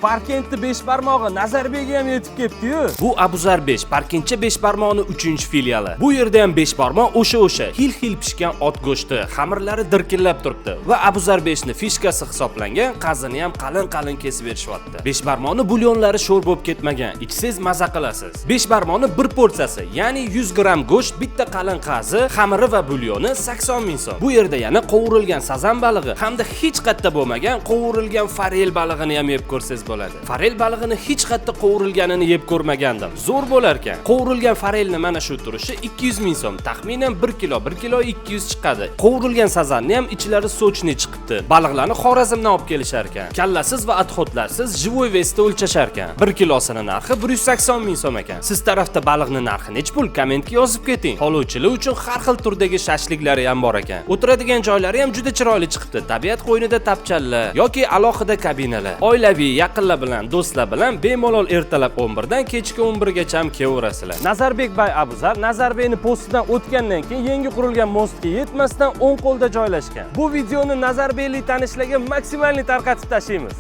Parkentni 5 barmog'i Nazarbekga ham yetib ketdi-yu. Bu Abuzar 5, Parkentcha 5 barmoqning 3-filiali. Bu yerda ham 5 barmoq o'sha hil pishgan ot go'shti, xamirlari dirkillab turibdi va Abuzar 5 ni fishkasi hisoblangan qazini ham qalin kesib berishyapti. 5 barmoqni bulyonlari sho'r bo'lib ketmagan, ichsangiz maza qilasiz. 5 barmoqni bir porsiyasi, ya'ni 100 gram go'sht, bitta qalin qazi, xamiri va bulyoni 80 ming so'm. Bu yerda yana qovurilgan sazan balig'i hamda hech qayerda bo'lmagan qovurilgan farel balig'ini ham yeb ko'rsangiz bo'ladi. Farel balig'ini hech qayerda qovurilganini yeb ko'rmagandim. Zo'r bo'lar ekan. Qovurilgan farelni mana shu turishi 200 ming so'm, taxminan 1 kilo 200 chiqadi. Qovurilgan sazanni ham ichlari sochni chiqibdi. Baliqlarni Xorazmdan olib kelishar ekan. Kallasiz va отходlarsiz живой весda o'lchashar ekan. 1 kilosini narxi 180 ming so'm ekan. Siz tarafda baliqni narxi nech pul? Kommentga yozib keting. Qoluvchilar uchun har xil turdagi shashliklari ham bor ekan. O'tiradigan joylari ham juda chiroyli chiqibdi. Tabiat qo'ynida tapchanlar yoki alohida kabinalar. Oilaviy, yaqinlar bilan, do'stlar bilan bemalol ertalab 11 dan kechki 11 gacha ham kelaverasizlar. Nazarbek Bay Abuzar Nazarbekning postidan o'tgandan keyin yangi qurilgan mostga yetmasdan o'ng qo'lda joylashgan. Bu videoni nazarbeklik tanishlarga maksimalni tarqatib tashlaymiz.